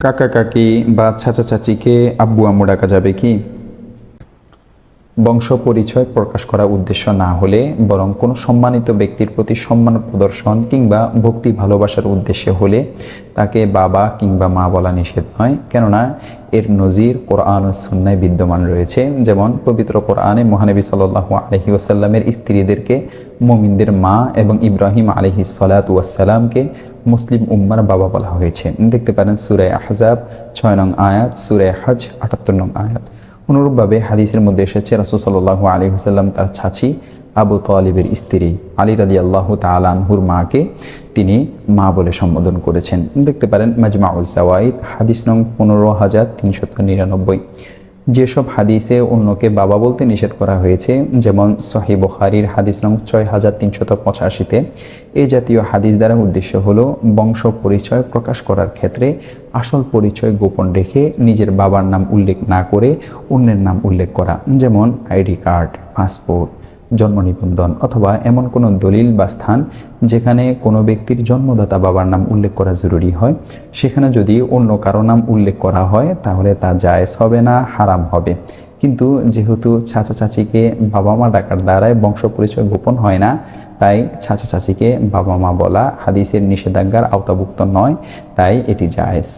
কাকা কাকি বা চাচা চাচিকে আব্বু আম্মু ডাকা যাবে কি? বংশ পরিচয় প্রকাশ করা উদ্দেশ্য না হলে বরং কোনো সম্মানিত ব্যক্তির প্রতি সম্মান প্রদর্শন কিংবা ভক্তি ভালোবাসার উদ্দেশ্যে হলে তাকে বাবা কিংবা মা বলা নিষেধ নয়, কেননা এর নজির কোরআন ও সুন্নায় বিদ্যমান রয়েছে। যেমন পবিত্র কোরআনে মহানবী সাল্লাল্লাহু আলাইহি ওয়াসাল্লামের স্ত্রীদেরকে মুমিনদের মা এবং ইব্রাহিম আলাইহিস সালাতু ওয়াস সালামকে মুসলিম উম্মার বাবা বলা হয়েছে। দেখতে পারেন সূরা আহজাব 6 নং আয়াত, সূরা হজ 78 নং আয়াত। অনুরূপভাবে হাদিসের মধ্যে এসেছে রাসূল সাল্লাল্লাহু আলাইহি ওয়াসাল্লাম তার চাচি আবু তালিবের স্ত্রী আলী রাদিয়াল্লাহু তাআলা আনহুর মাকে তিনি মা বলে সম্বোধন করেছেন। দেখতে পারেন মাজমাউজ জাওয়াইদ হাদিস নং 15399। যেসব হাদিসে অন্যকে বাবা বলতে নিষেধ করা হয়েছে, যেমন সহিহ বুখারীর হাদিস নং 6385-তে, এই জাতীয় হাদিস দ্বারা উদ্দেশ্য হলো বংশ পরিচয় প্রকাশ করার ক্ষেত্রে আসল পরিচয় গোপন রেখে নিজের বাবার নাম উল্লেখ না করে অন্যের নাম উল্লেখ করা। যেমন আইডি কার্ড, পাসপোর্ট, জন্ম নিবন্ধন অথবা এমন কোনো দলিল বা স্থান যেখানে কোনো ব্যক্তির জন্মদাতা বাবার নাম উল্লেখ করা জরুরি হয়, সেখানে যদি অন্য কারো নাম উল্লেখ করা হয় তাহলে তা জায়েজ হবে না, হারাম হবে। কিন্তু যেহেতু চাচা চাচিকে বাবা মা ডাকার দ্বারাই বংশ পরিচয় গোপন হয় না, তাই চাচা চাচিকে বাবা মা বলা হাদিসের নিষেধাজ্ঞার আওতাভুক্ত নয়, তাই এটি জায়েজ।